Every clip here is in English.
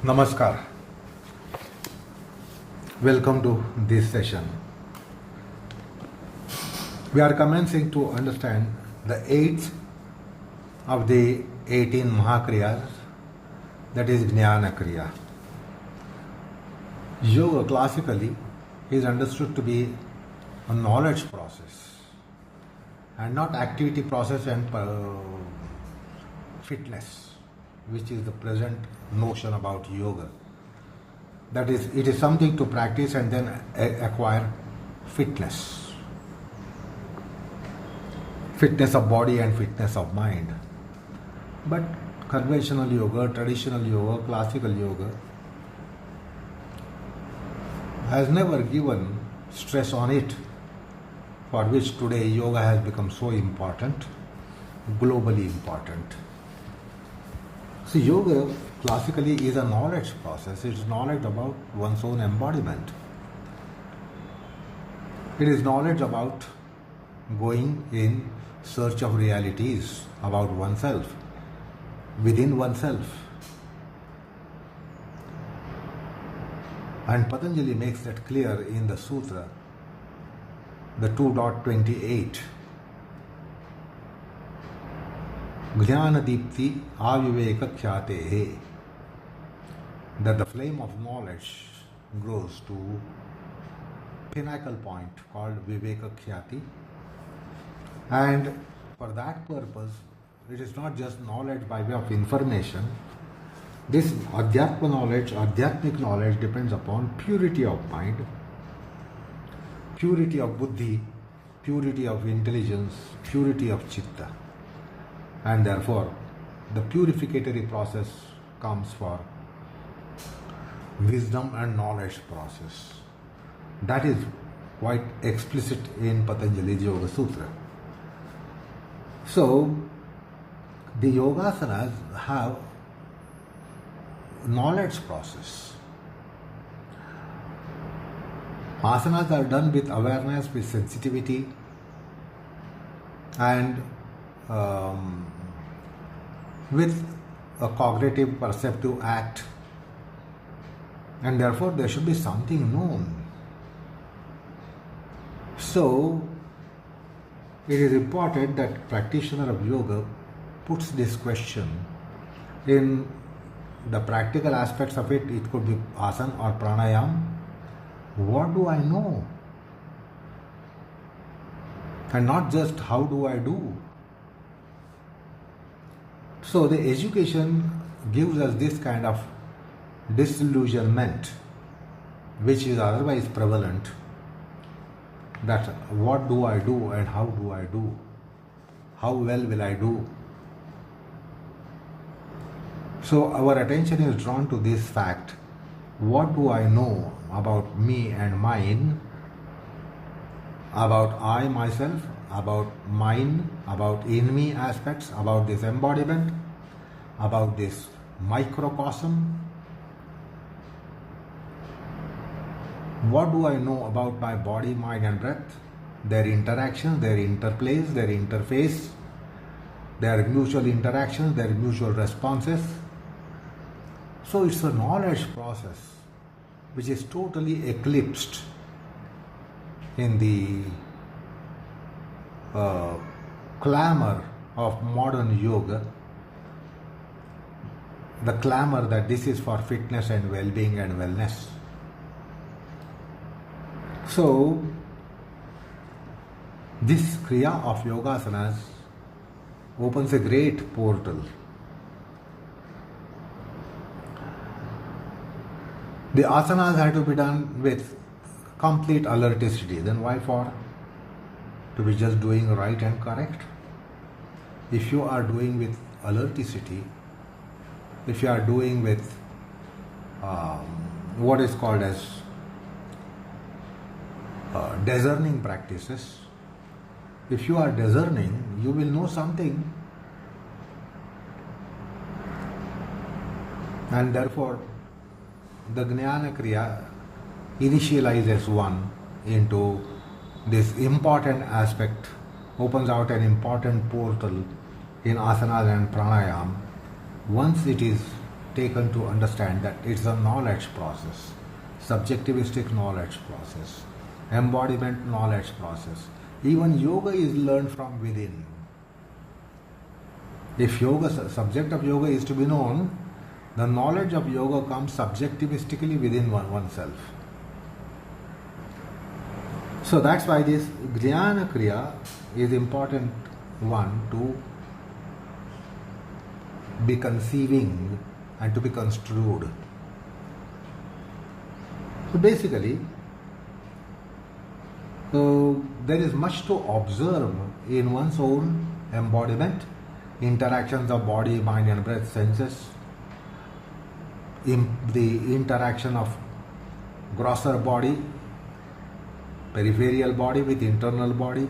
Namaskar. Welcome to this session. We are commencing to understand the 8th of the 18 mahakriyas, that is Jnana Kriya. Yoga classically is understood to be a knowledge process and not activity process and fitness, which is the present notion about yoga. That is, it is something to practice and then acquire fitness. Fitness of body and fitness of mind. But conventional yoga, traditional yoga, classical yoga has never given stress on it, for which today yoga has become so important, globally important. See, yoga classically is a knowledge process. It is knowledge about one's own embodiment. It is knowledge about going in search of realities about oneself, within oneself. And Patanjali makes that clear in the sutra, the 2.28. Jnana diptihi Viveka khyati, that the flame of knowledge grows to pinnacle point called Viveka khyati, and for that purpose it is not just knowledge by way of information. This adhyatmic knowledge depends upon purity of mind, purity of buddhi, purity of intelligence, purity of chitta. And therefore, the purificatory process comes for wisdom and knowledge process. That is quite explicit in Patanjali's Yoga Sutra. So, the Yogasanas have knowledge process. Asanas are done with awareness, with sensitivity, and with a cognitive perceptive act, and therefore there should be something known. So it is important that practitioner of yoga puts this question in the practical aspects of it. It could be asana or pranayam. What do I know? And not just how do I do. So the education gives us this kind of disillusionment, which is otherwise prevalent, that what do I do and how do I do? How well will I do? So our attention is drawn to this fact. What do I know about me and mine, about I myself, about mine, about in me aspects, about this embodiment, about this microcosm? What do I know about my body, mind and breath, their interactions, their interplays, their interface, their mutual interactions, their mutual responses? So it's a knowledge process which is totally eclipsed in the clamour of modern yoga, the clamour that this is for fitness and well-being and wellness. So this Kriya of Yogasanas opens a great portal. The asanas had to be done with complete alerticity. Then why for to be just doing right and correct? If you are doing with alerticity, if you are doing with what is called as discerning practices, if you are discerning, you will know something, and therefore the Jnana Kriya initializes one into this important aspect, opens out an important portal in asanas and pranayam. Once it is taken to understand that it's a knowledge process, subjectivistic knowledge process, embodiment knowledge process. Even yoga is learned from within. If yoga, subject of yoga is to be known, the knowledge of yoga comes subjectivistically within oneself. So that's why this Jnana Kriya is important one to be conceiving and to be construed. So basically, there is much to observe in one's own embodiment, interactions of body, mind and breath, senses, the interaction of grosser body, peripheral body with internal body,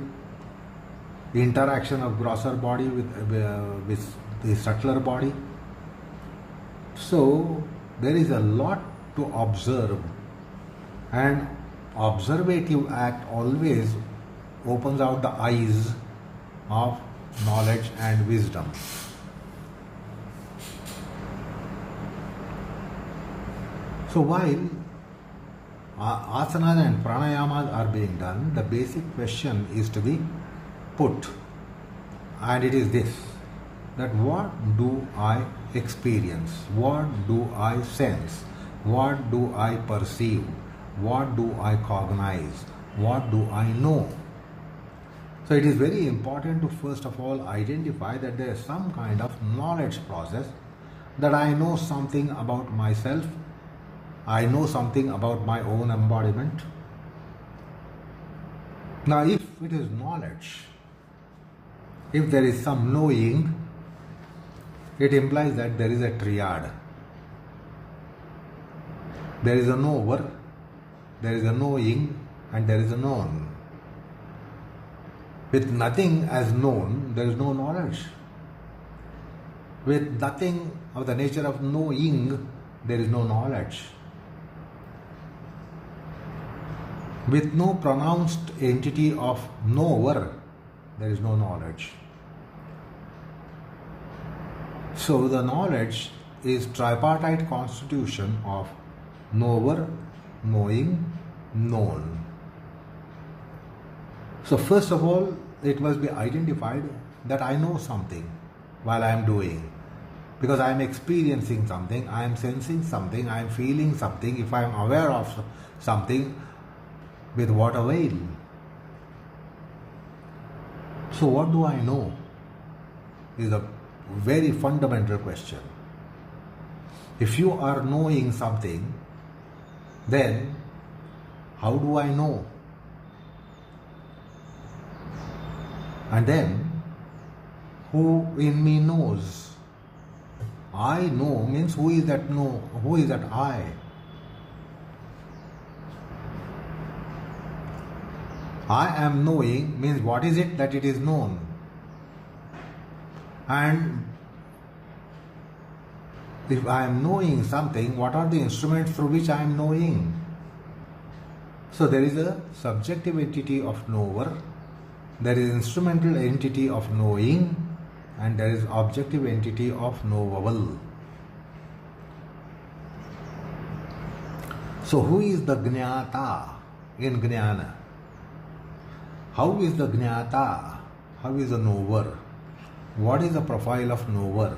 interaction of grosser body with the subtler body. So there is a lot to observe, and observative act always opens out the eyes of knowledge and wisdom. So while asanas and pranayamas are being done, the basic question is to be put, and it is this: that what do I experience? What do I sense? What do I perceive? What do I cognize? What do I know? So it is very important to first of all identify that there is some kind of knowledge process, that I know something about myself, I know something about my own embodiment. Now if it is knowledge, if there is some knowing, it implies that there is a triad. There is a knower, there is a knowing, and there is a known. With nothing as known, there is no knowledge. With nothing of the nature of knowing, there is no knowledge. With no pronounced entity of knower, there is no knowledge. So the knowledge is tripartite constitution of knower, knowing, known. So first of all, it must be identified that I know something while I am doing. Because I am experiencing something, I am sensing something, I am feeling something. If I am aware of something, with what avail? So what do I know is a very fundamental question. If you are knowing something, then how do I know? And then, who in me knows? I know means who is that know? Who is that I? I am knowing means what is it that it is known? And if I am knowing something, what are the instruments through which I am knowing? So there is a subjective entity of knower, there is instrumental entity of knowing, and there is objective entity of knowable. So who is the Jnata in Jnana? How is the Jnata? How is the knower? What is the profile of knower?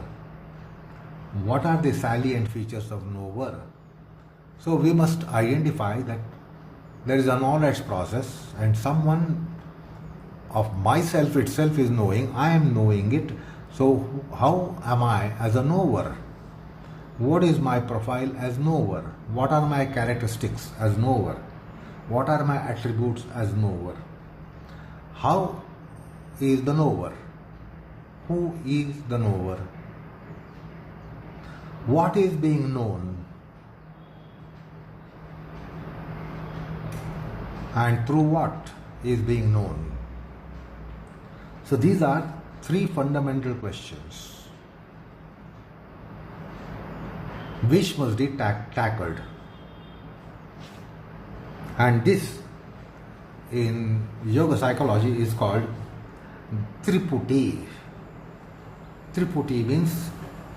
What are the salient features of knower? So we must identify that there is a knowledge process, and someone of myself itself is knowing, I am knowing it. So how am I as a knower? What is my profile as knower? What are my characteristics as knower? What are my attributes as knower? How is the knower? Who is the knower? What is being known? And through what is being known? So these are three fundamental questions which must be tackled. And this in yoga psychology is called Triputi. Triputi means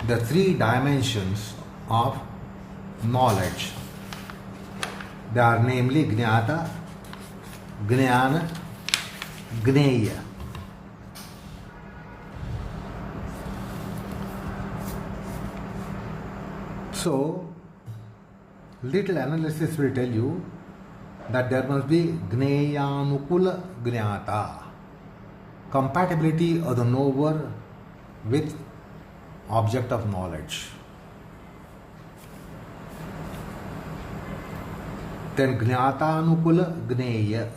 the three dimensions of knowledge. They are namely Jnata, Jnana, Jneya. So, little analysis will tell you that there must be Jneyanukula Jnata, compatibility of the knower with object of knowledge. Then Jnatanukula Jneya,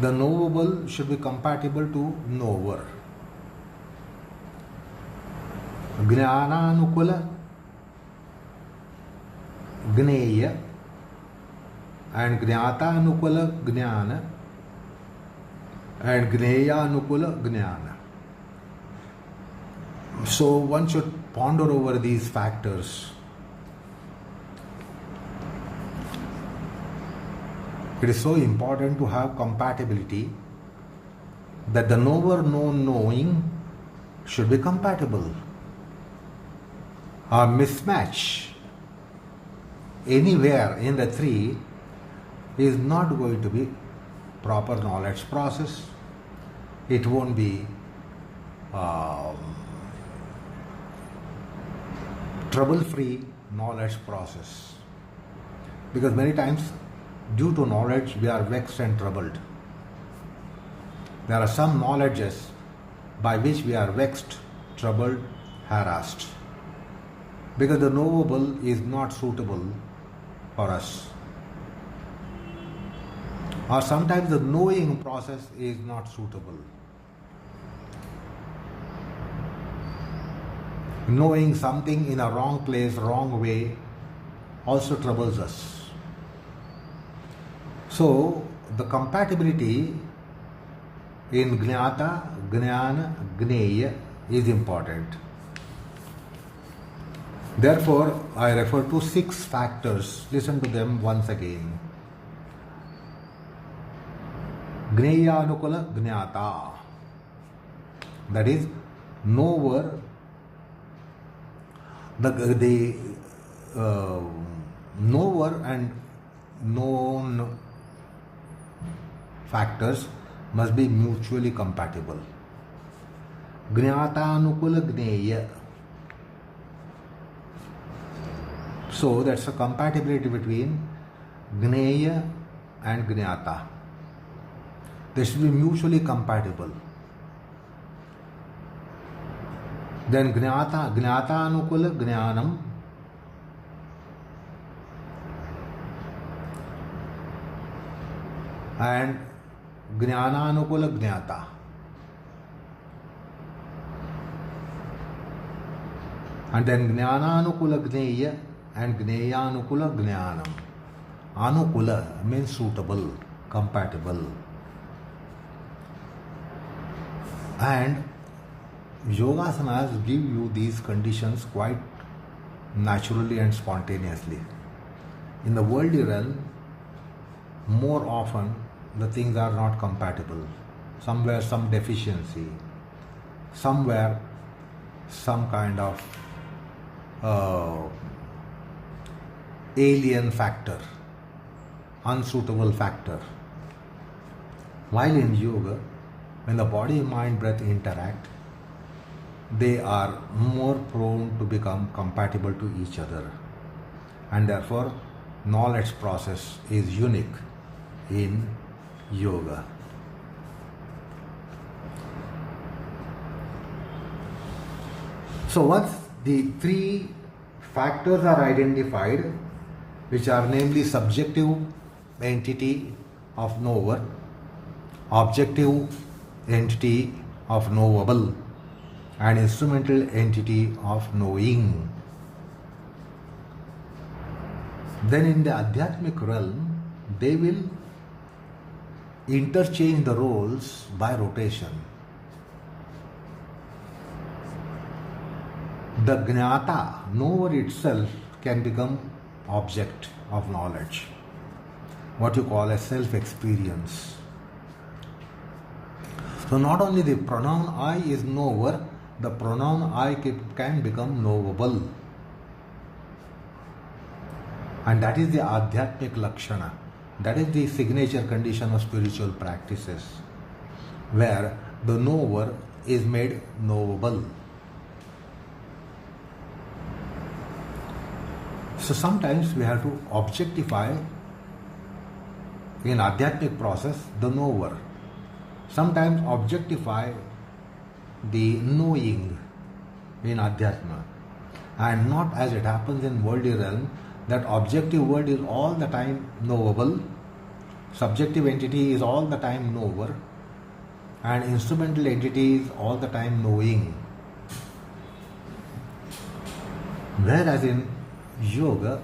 the knowable should be compatible to knower. Jnananukula Jneya and Jnatanukula Jnana and Jneyanukula Jnana. So one should ponder over these factors. It is so important to have compatibility that the knower known knowing should be compatible. A mismatch anywhere in the three is not going to be proper knowledge process. It won't be trouble-free knowledge process. Because many times, due to knowledge, we are vexed and troubled. There are some knowledges by which we are vexed, troubled, harassed. Because the knowable is not suitable for us. Or sometimes the knowing process is not suitable. Knowing something in a wrong place, wrong way, also troubles us. So, the compatibility in Jnata, Jnana, Jneya is important. Therefore, I refer to 6 factors. Listen to them once again. Jneyanukula Jnata, that is, knower, the knower and known factors must be mutually compatible. Jnatanukula Jneya. So that's a compatibility between Jneya and Jnata. They should be mutually compatible. Then Jnatanukula Jnanam and Jnananukula Jnata. And then Jnananukula Jneya and Jneyanukula Jnanam. Anukula means suitable, compatible. And Yogasanas give you these conditions quite naturally and spontaneously. In the worldly realm, more often the things are not compatible. Somewhere some deficiency, somewhere some kind of alien factor, unsuitable factor. While in yoga, when the body, mind, breath interact, they are more prone to become compatible to each other. And therefore, knowledge process is unique in yoga. So once the 3 factors are identified, which are namely subjective entity of knower, objective entity of knowable, and instrumental entity of knowing, then in the Adhyatmic realm, they will interchange the roles by rotation. The Jnata, knower itself, can become object of knowledge, what you call a self-experience. So not only the pronoun I is knower, the pronoun I can become knowable. And that is the adhyatmic lakshana. That is the signature condition of spiritual practices, where the knower is made knowable. So sometimes we have to objectify in adhyatmic process the knower. Sometimes objectify the knowing in adhyatma. And not as it happens in worldly realm, that objective world is all the time knowable, subjective entity is all the time knower, and instrumental entity is all the time knowing. Whereas in yoga,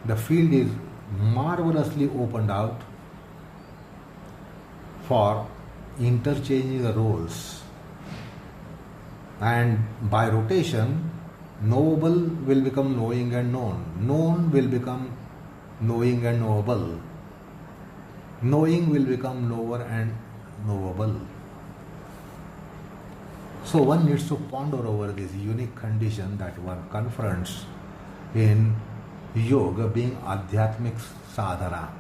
the field is marvelously opened out for interchanging the roles. And by rotation, knowable will become knowing and known. Known will become knowing and knowable. Knowing will become knower and knowable. So one needs to ponder over this unique condition that one confronts in yoga, being adhyatmic sadhana.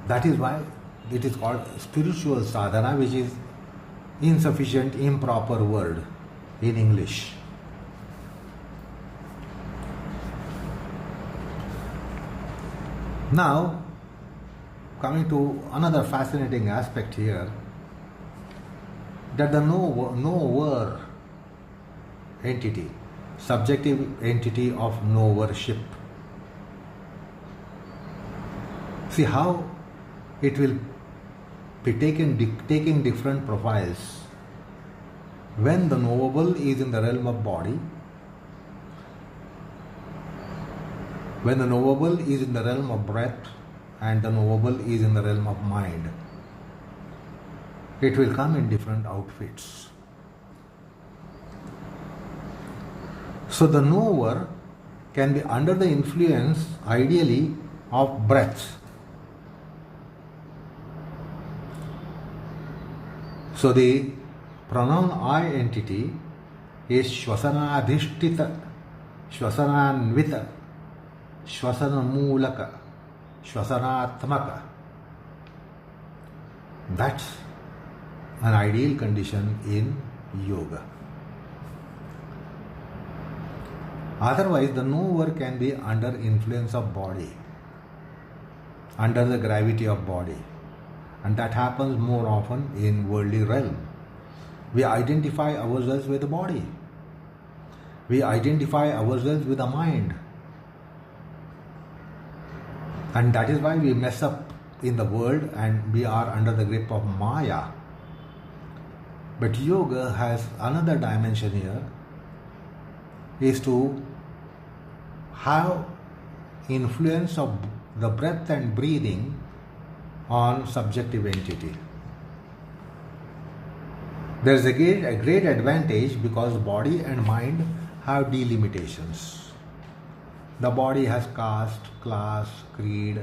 That is why it is called spiritual sadhana, which is insufficient, improper word in English. Now, coming to another fascinating aspect here, that the knower entity, subjective entity of knowership. See how it will be taking different profiles. When the knowable is in the realm of body, when the knowable is in the realm of breath, and the knowable is in the realm of mind, it will come in different outfits. So the knower can be under the influence, ideally, of breath. So the pronoun I entity is shvasanadhishtita, shvasananvita, shvasanamulaka, shvasanatmaka. That's an ideal condition in yoga. Otherwise, the knower can be under influence of body, under the gravity of body. And that happens more often in worldly realm. We identify ourselves with the body. We identify ourselves with the mind. And that is why we mess up in the world and we are under the grip of Maya. But yoga has another dimension here, is to have influence of the breath and breathing on subjective entity. There is a great advantage because body and mind have delimitations. The body has caste, class, creed,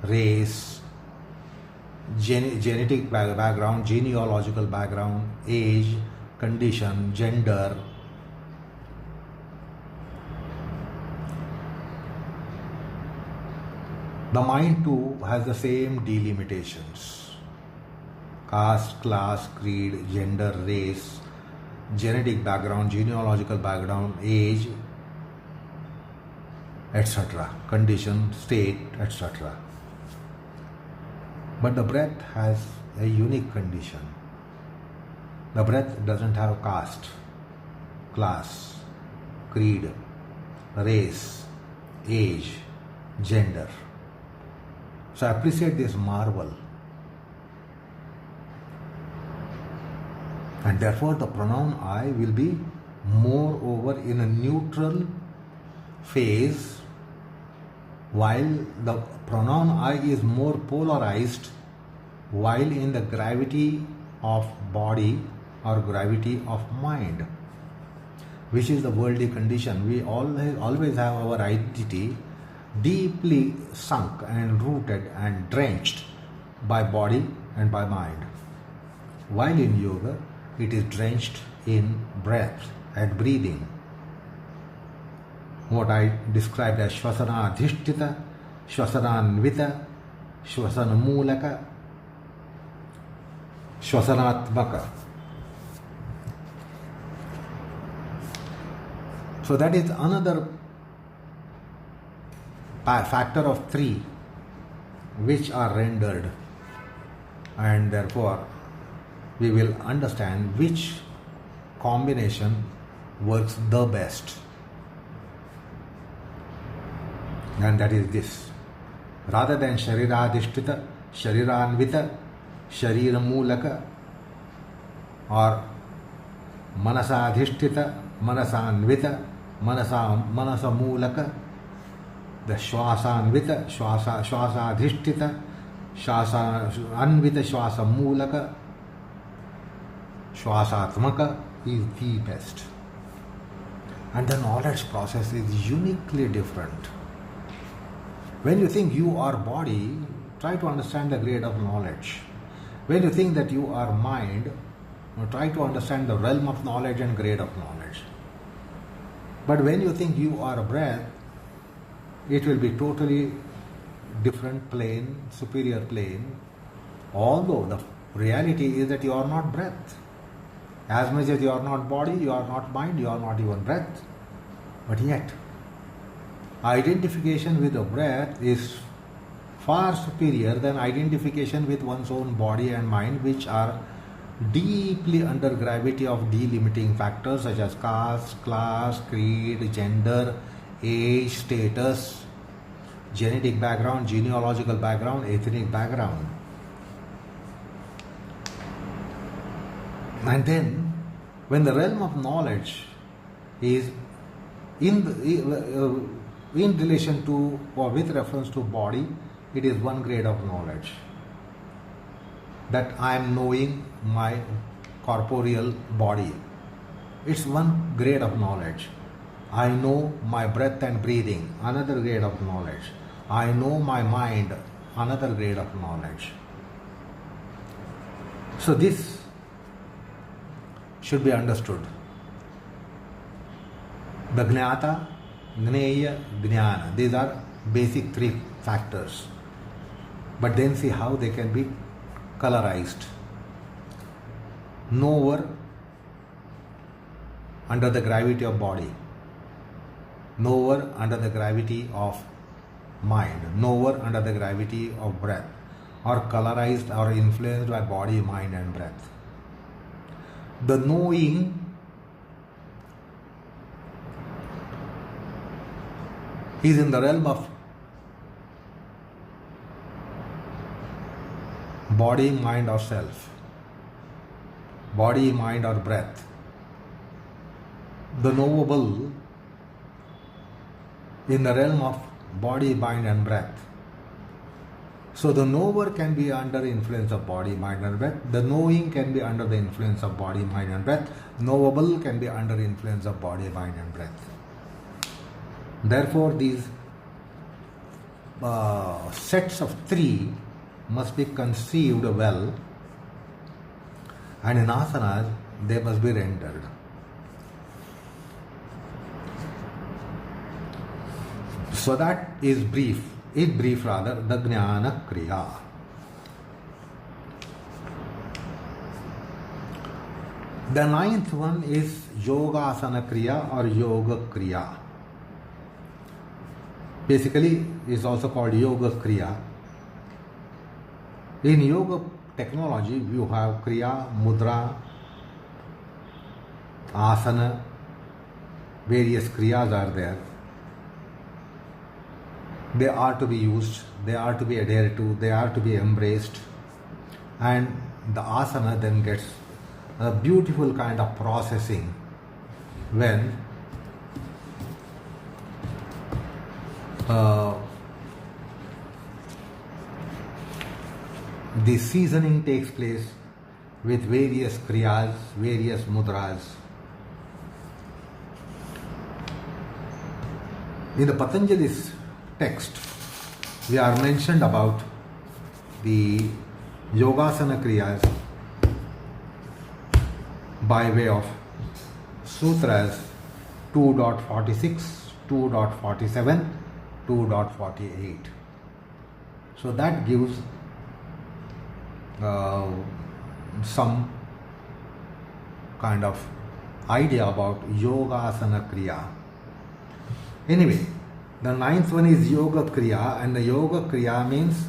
race, genetic background, genealogical background, age, condition, gender. The mind too has the same delimitations. Caste, class, creed, gender, race, genetic background, genealogical background, age, etc., condition, state, etc. But the breath has a unique condition. The breath doesn't have caste, class, creed, race, age, gender. So appreciate this marvel. And therefore the pronoun I will be moreover in a neutral phase, while the pronoun I is more polarized, while in the gravity of body or gravity of mind, which is the worldly condition. We always have our identity deeply sunk and rooted and drenched by body and by mind. While in yoga, it is drenched in breath and breathing. What I described as Shvasana Adhishtita, Shvasana Anvita, Shvasana Mulaka, Shvasanatmaka. So that is another factor of 3 which are rendered, and therefore we will understand which combination works the best. And that is this. Rather than Shariradhishtita, Shariranvita, Shariramulaka, or Manasadhishtita, Manasanvita, Manasamulaka, the Shwasanvita, Shwasadhishtita, Shwasanvita, Shwasamulaka, Shwasatmaka is the best. And the knowledge process is uniquely different. When you think you are body, try to understand the grade of knowledge. When you think that you are mind, try to understand the realm of knowledge and grade of knowledge. But when you think you are breath, it will be totally different plane, superior plane, although the reality is that you are not breath. As much as you are not body, you are not mind, you are not even breath. But yet, identification with the breath is far superior than identification with one's own body and mind, which are deeply under gravity of delimiting factors such as caste, class, creed, gender, age, status, genetic background, genealogical background, ethnic background. And then, when the realm of knowledge is in relation to or with reference to body, it is one grade of knowledge. That I am knowing my corporeal body. It's one grade of knowledge. I know my breath and breathing, another grade of knowledge. I know my mind, another grade of knowledge. So this should be understood. The Jnata, Jneya, Jnana. These are basic 3 factors. But then see how they can be colorized. Knower under the gravity of body. Knower under the gravity of mind. Knower under the gravity of breath. Or colorized or influenced by body, mind and breath. The knowing is in the realm of body, mind or self. Body, mind or breath. The knowable in the realm of body, mind and breath. So the knower can be under influence of body, mind and breath. The knowing can be under the influence of body, mind and breath. Knowable can be under influence of body, mind and breath. Therefore, these sets of 3 must be conceived well, and in asanas they must be rendered. So that is brief, the Jnana Kriya. The 9th one is Yogasana Kriya or Yoga Kriya. Basically, is also called Yoga Kriya. In yoga technology, you have Kriya, Mudra, Asana, various Kriyas are there. They are to be used, they are to be adhered to, they are to be embraced, and the asana then gets a beautiful kind of processing when the seasoning takes place with various kriyas, various mudras. In the Patanjali's text, we are mentioned about the Yogasana Kriyas by way of sutras 2.46, 2.47, 2.48. So that gives some kind of idea about Yogasana Kriya. Anyway, the ninth one is Yoga Kriya, and the Yoga Kriya means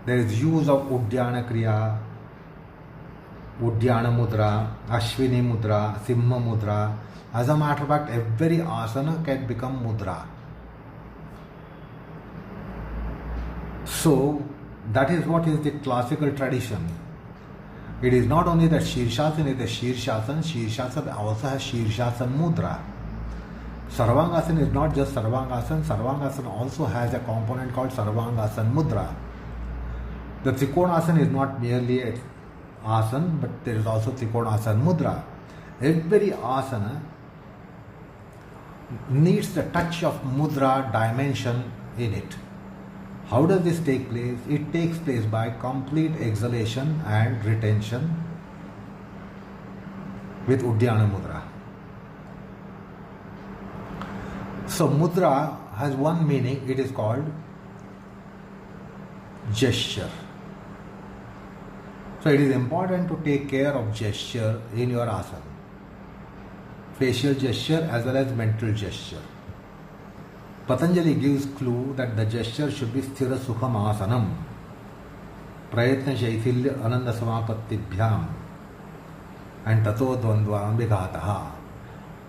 there is use of Jnana Kriya, Jnana Mudra, Ashwini Mudra, Simha Mudra. As a matter of fact, every asana can become mudra. So, that is what is the classical tradition. It is not only that Shirshasana is the Shirshasana also has Shirshasana Mudra. Sarvangasana is not just Sarvangasana, Sarvangasana also has a component called Sarvangasana Mudra. The Trikonasana is not merely an asana, but there is also Trikonasana Mudra. Every asana needs the touch of mudra dimension in it. How does this take place? It takes place by complete exhalation and retention with Uddiyana Mudra. So mudra has one meaning, it is called gesture. So it is important to take care of gesture in your asana. Facial gesture as well as mental gesture. Patanjali gives clue that the gesture should be sthira sukham asanam, prayatna shaithilya ananda samapattibhyam, and tato dvandva ambigataha.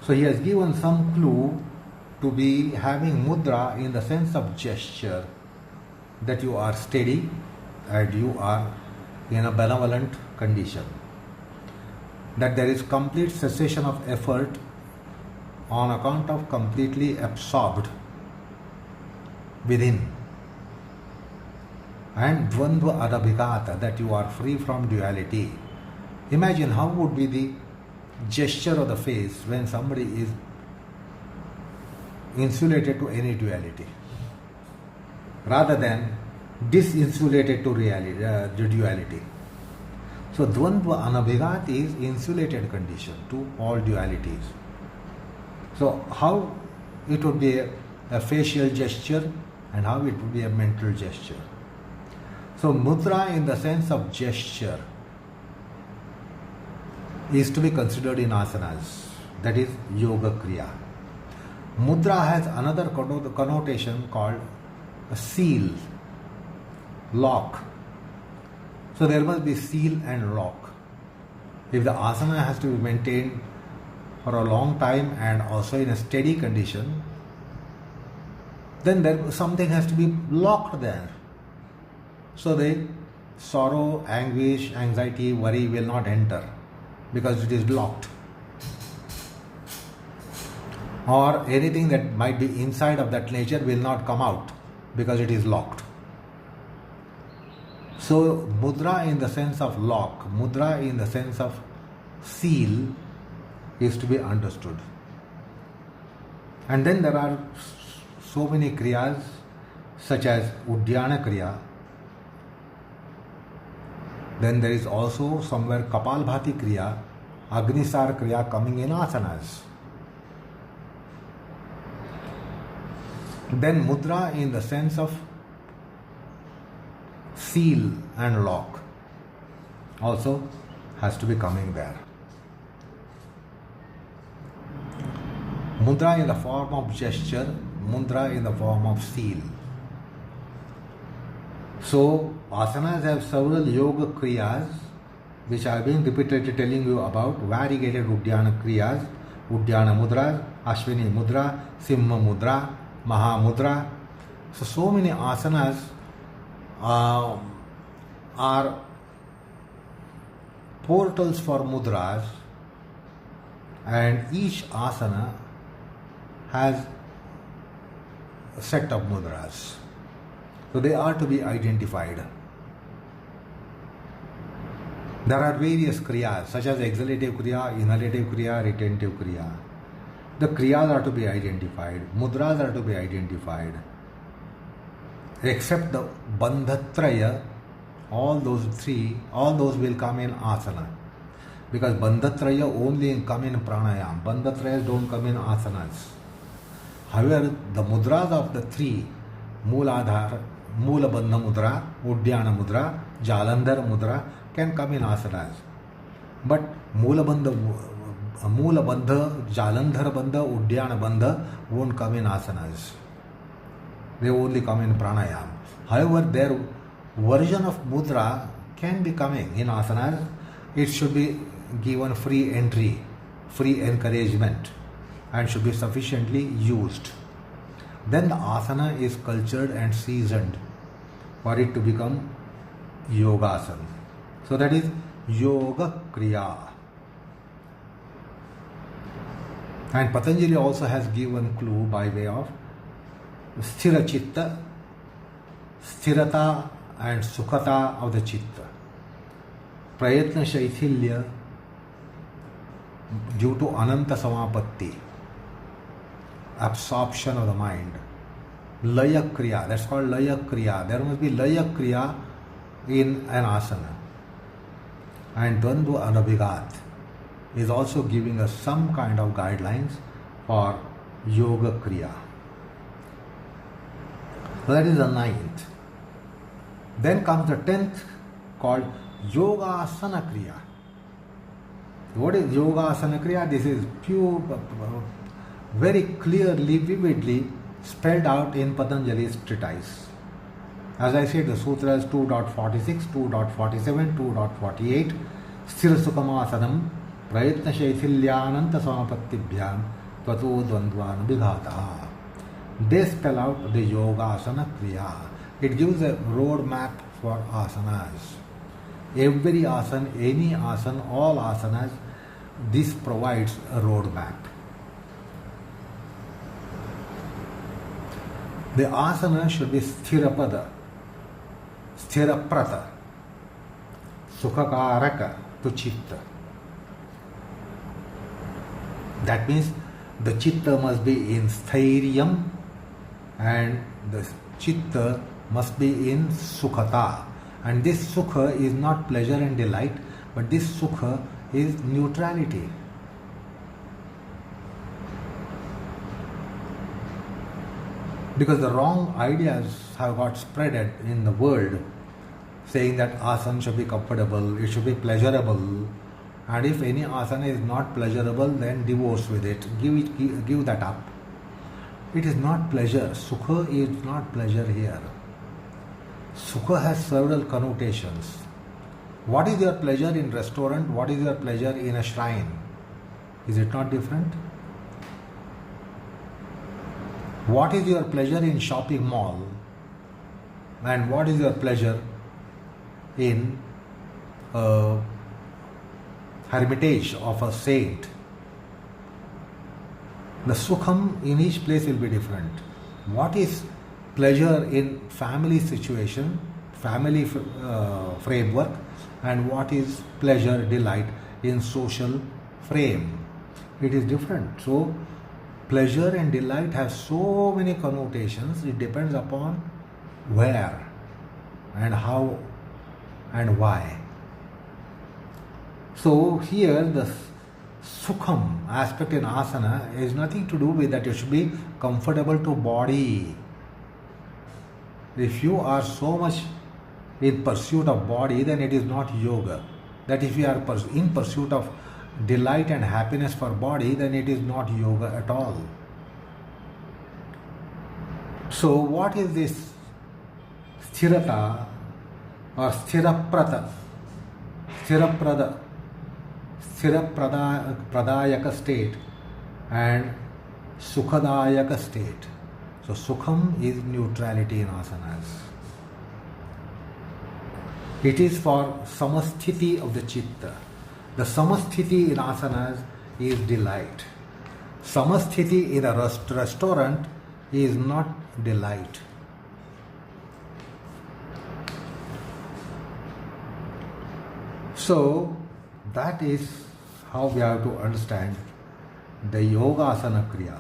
So he has given some clue to be having mudra in the sense of gesture, that you are steady and you are in a benevolent condition, that there is complete cessation of effort on account of completely absorbed within, and dvandva adabhigata, that you are free from duality. Imagine how would be the gesture of the face when somebody is insulated to any duality, rather than disinsulated to duality. So dvandva anabhigati is insulated condition to all dualities. So how it would be a facial gesture and how it would be a mental gesture. So mudra in the sense of gesture is to be considered in asanas, that is Yoga Kriya. Mudra has another connotation called a seal, lock. So there must be seal and lock. If the asana has to be maintained for a long time and also in a steady condition, then something has to be locked there. So the sorrow, anguish, anxiety, worry will not enter because it is locked. Or anything that might be inside of that nature will not come out because it is locked. So mudra in the sense of lock, mudra in the sense of seal is to be understood. And then there are so many kriyas such as Jnana Kriya. Then there is also somewhere Kapalbhati Kriya, Agnisar Kriya coming in asanas. Then mudra in the sense of seal and lock also has to be coming there. Mudra in the form of gesture, mudra in the form of seal. So asanas have several yoga kriyas which I have been repeatedly telling you about: variegated Uddiyana kriyas, Uddiyana mudras, Ashwini mudra, Simha mudra, mahamudra. So many asanas are portals for mudras, and each asana has a set of mudras. So they are to be identified. There are various kriyas such as exhalative kriya, inhalative kriya, retentive kriya. The kriyas are to be identified, mudras are to be identified. Except the bandhatraya, all those will come in asana. Because bandhatraya only come in pranayam. Bandhatrayas don't come in asanas. However, the mudras of the three, Mooladhara, Moola Bandha Mudra, Uddiyana Mudra, Jalandhar Mudra, can come in asanas. But Moola Bandha, Jalandhar Bandha, Uddiyana Bandha won't come in asanas. They only come in pranayam. However, their version of mudra can be coming in asanas. It should be given free entry, free encouragement, and should be sufficiently used. Then the asana is cultured and seasoned for it to become yogasana. So that is Yoga Kriya. And Patanjali also has given clue by way of sthira chitta, sthirata and sukhata of the chitta. Prayatna shaithilya due to ananta samapatti, absorption of the mind. Laya kriya, that's called laya kriya. There must be laya kriya in an asana. And Dvandva Anabhigat is also giving us some kind of guidelines for Yoga Kriya. So that is the 9th. Then comes the 10th called Yogasana Kriya. What is Yogasana Kriya? This is pure, very clearly, vividly spelled out in Patanjali's treatise. As I said, the sutras 2.46, 2.47, 2.48, Sthira Sukhamasanam, Prayatna Shaithilyananta Samapattibhyam, Tvato Dvandvan Bhighata. They spell out the Yogasana Kriya. It gives a roadmap for asanas. Every asana, any asana, all asanas, this provides a roadmap. The asana should be sthirapada, sthiraprata, sukhakaraka to chitta. That means the chitta must be in sthairiyam and the chitta must be in sukhata. And this sukha is not pleasure and delight, but this sukha is neutrality. Because the wrong ideas have got spreaded in the world, saying that asana should be comfortable, it should be pleasurable, and if any asana is not pleasurable, then divorce with it, give that up. It is not pleasure. Sukha is not pleasure here. Sukha has several connotations. What is your pleasure in restaurant? What is your pleasure in a shrine? Is it not different? What is your pleasure in shopping mall? And what is your pleasure in a hermitage of a saint? The sukham in each place will be different. What is pleasure in family situation, family framework, and what is pleasure, delight in social frame? It is different. So, pleasure and delight have so many connotations. It depends upon where and how and why. So, here the sukham aspect in asana is nothing to do with that it should be comfortable to body. If you are so much in pursuit of body, then it is not yoga. That if you are in pursuit of delight and happiness for body, then it is not yoga at all. So what is this sthirata or sthiraprata, sthirapradayaka state and sukhadayaka state? So sukham is neutrality in asanas. It is for samasthiti of the chitta. The samasthiti in asanas is delight. Samasthiti in a restaurant is not delight. So that is how we have to understand the Yogasana Kriya.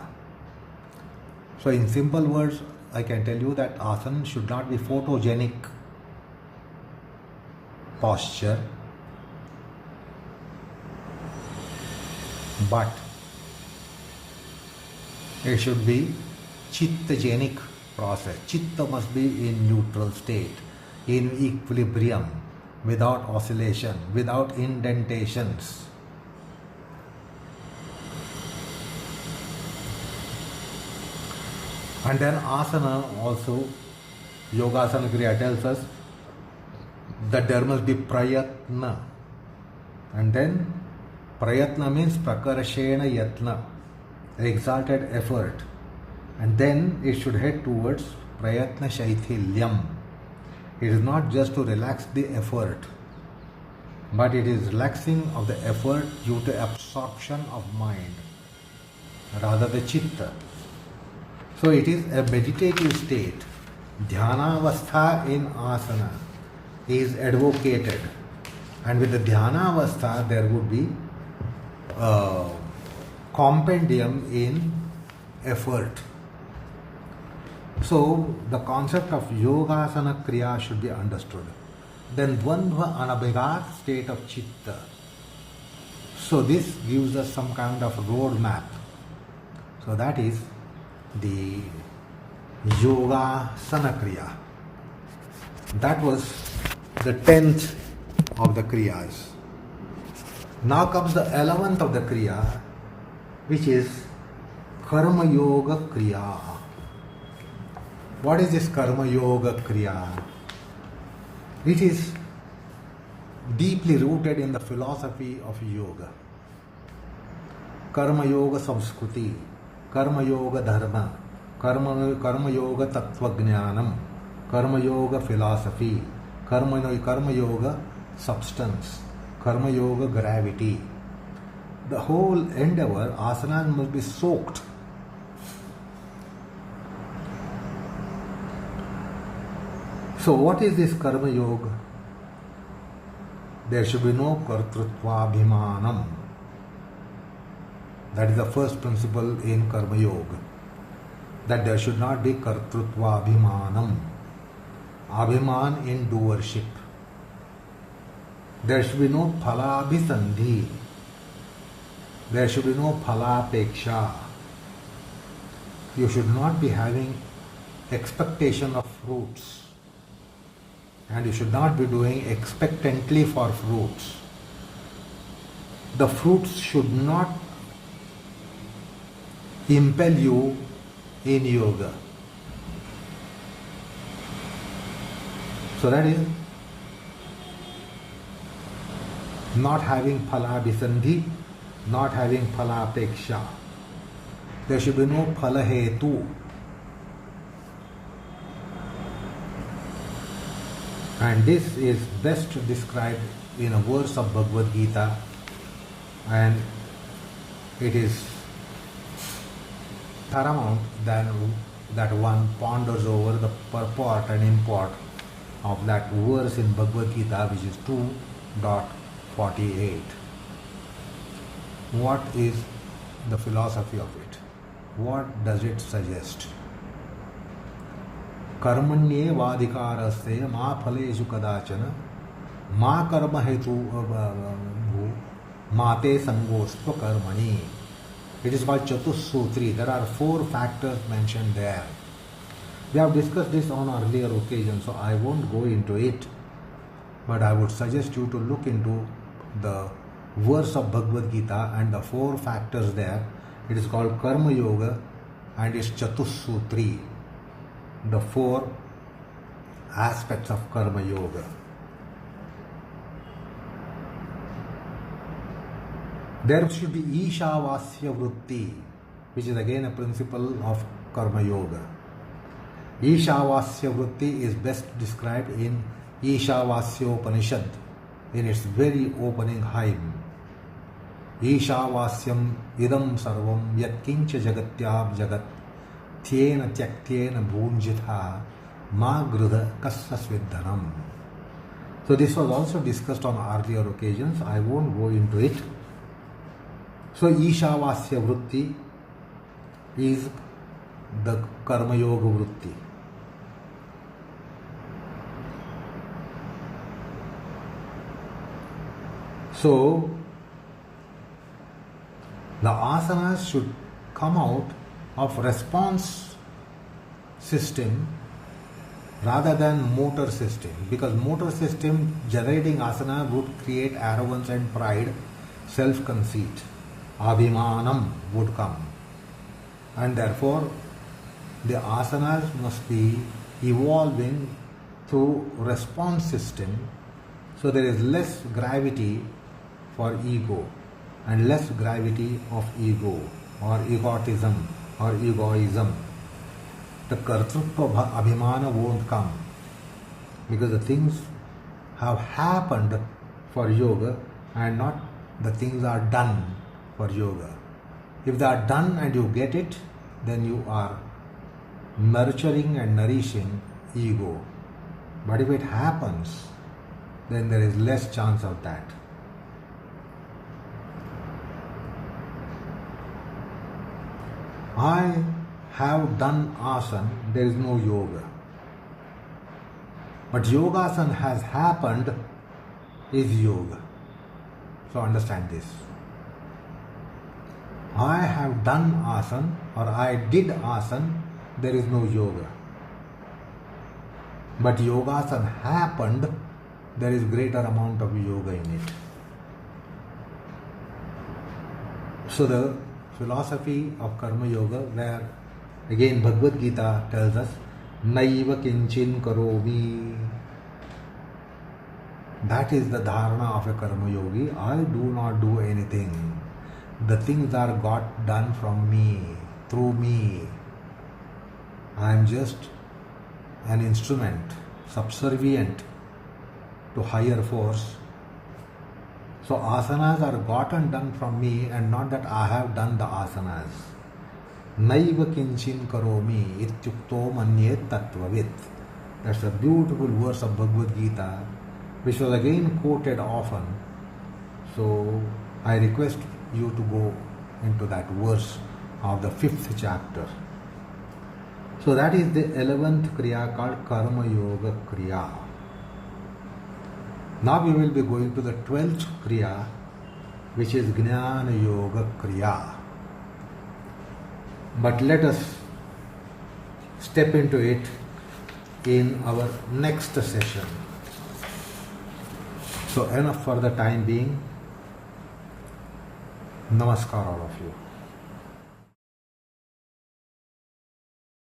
So in simple words, I can tell you that asana should not be photogenic posture. but it should be chittagenic process. Chitta must be in neutral state, in equilibrium, without oscillation, without indentations. And then asana also, Yogasana Kriya tells us that there must be prayatna. And then prayatna means prakarashena yatna, exalted effort. And then it should head towards prayatna shaithilyam. It is not just to relax the effort, but it is relaxing of the effort due to absorption of mind, rather the chitta. So it is a meditative state. Dhyanavastha in asana is advocated, and with the dhyanavastha there would be a compendium in effort. So the concept of Yogasana Kriya should be understood. Then Dvandva Anabhigat state of Chitta. So this gives us some kind of roadmap. So that is the Yogasana Kriya. That was the 10th of the Kriyas. Now comes the 11th of the Kriya, which is Karma Yoga Kriya. What is this Karma Yoga Kriya? It is deeply rooted in the philosophy of yoga. Karma Yoga Samskruti, Karma Yoga Dharma, Karma Yoga Tattva Jnanam, Karma Yoga Philosophy, Karma Yoga Substance, Karma Yoga Gravity. The whole endeavor, asanas must be soaked. So what is this Karma Yoga? There should be no kartrutva bhimanam. That is the first principle in Karma Yoga. That there should not be kartrutva abhimanam. Abhiman in doership. There should be no phalabhisandhi. There should be no phalapeksha. You should not be having expectation of fruits. And you should not be doing expectantly for fruits. The fruits should not impel you in yoga. So that is not having phalabhisandhi, not having phalapeksha. There should be no phalahetu. And this is best described in a verse of Bhagavad Gita, and it is paramount that one ponders over the purport and import of that verse in Bhagavad Gita, which is 2.28. What is the philosophy of it? What does it suggest? कर्मण्ये वाधिकारस्ते मा फलेषु कदाचन मा कर्म हेतु माते संगोस्त्व कर्मणि. It is called Chatussutri. There are 4 factors mentioned there. We have discussed this on earlier occasions, so I won't go into it. But I would suggest you to look into the verse of Bhagavad Gita and the 4 factors there. It is called Karma Yoga and it's Chatussutri. The 4 aspects of Karma Yoga. There should be Ishavasya Vritti, which is again a principle of Karma Yoga. Ishavasya Vritti is best described in Ishavasya Upanishad in its very opening hymn. Ishavasyam idam sarvam yat kincha jagatyab jagat Thyena tyaktena bhunjitha ma grudha kassasvidhanam. So this was also discussed on earlier occasions. I won't go into it. So Ishavasya Vritti is the Karma Yoga Vritti. So The asanas should come out of response system rather than motor system, because motor system generating asana would create arrogance and pride, self-conceit, abhimanam would come, and therefore the asanas must be evolving through response system, so there is less gravity for ego and less gravity of ego or egotism or egoism. The kartrutva abhimana won't come, because the things have happened for yoga and not the things are done for yoga. If they are done and you get it, then you are nurturing and nourishing ego. But if it happens, then there is less chance of that. I have done asana, there is no yoga. But yogasana has happened is yoga. So understand this. I have done asana or I did asana, there is no yoga. But yogasana happened, there is greater amount of yoga in it. So the philosophy of karma yoga, where again Bhagavad Gita tells us, Naiva kinchin karomi. That is the dharana of a karma yogi. I do not do anything. The things are got done from me, through me. I am just an instrument, subservient to higher force. So asanas are gotten done from me, and not that I have done the asanas. Naiva kinchin karomi ityukto manyet tattvavit. That's a beautiful verse of Bhagavad Gita, which was again quoted often. So I request you to go into that verse of the 5th chapter. So that is the 11th Kriya called Karma Yoga Kriya. Now we will be going to the 12th Kriya, which is Jnana Yoga Kriya. But let us step into it in our next session. So enough for the time being. Namaskar all of you.